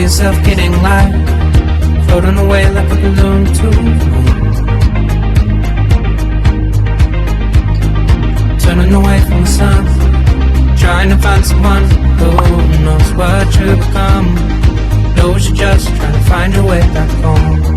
yourself getting light, floating away like a balloon to the moon. Turning away from the sun, trying to find someone who knows what you become, knows you're just trying to find your way back home.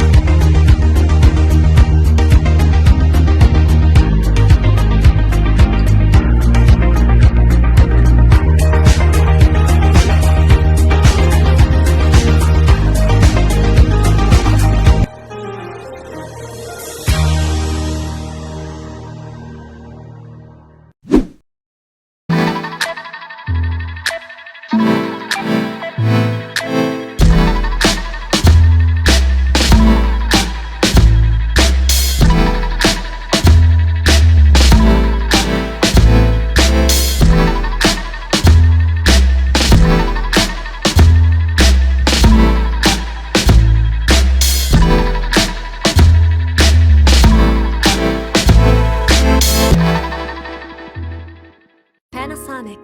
Panasonic.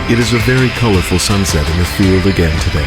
It is a very colorful sunset in the field again today.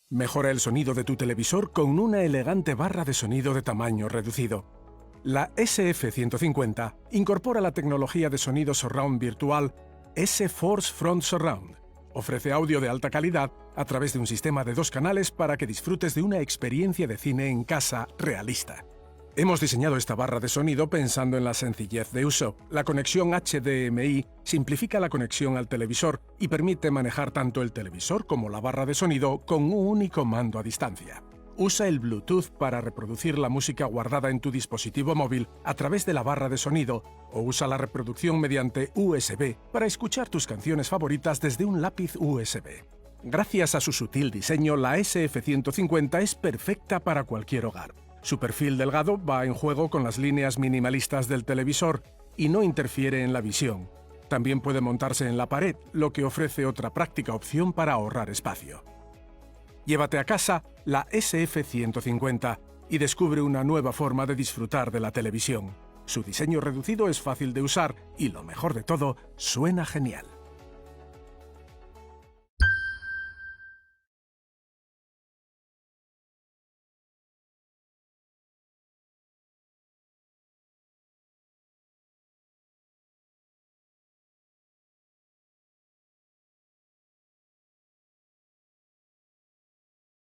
Mejora el sonido de tu televisor con una elegante barra de sonido de tamaño reducido. La SF150 incorpora la tecnología de sonido surround virtual S-Force Front Surround. Ofrece audio de alta calidad a través de un sistema de 2 canales para que disfrutes de una experiencia de cine en casa realista. Hemos diseñado esta barra de sonido pensando en la sencillez de uso. La conexión HDMI simplifica la conexión al televisor y permite manejar tanto el televisor como la barra de sonido con un único mando a distancia. Usa el Bluetooth para reproducir la música guardada en tu dispositivo móvil a través de la barra de sonido o usa la reproducción mediante USB para escuchar tus canciones favoritas desde un lápiz USB. Gracias a su sutil diseño, la SF150 es perfecta para cualquier hogar. Su perfil delgado va en juego con las líneas minimalistas del televisor y no interfiere en la visión. También puede montarse en la pared, lo que ofrece otra práctica opción para ahorrar espacio. Llévate a casa la SF150 y descubre una nueva forma de disfrutar de la televisión. Su diseño reducido es fácil de usar y, lo mejor de todo, suena genial.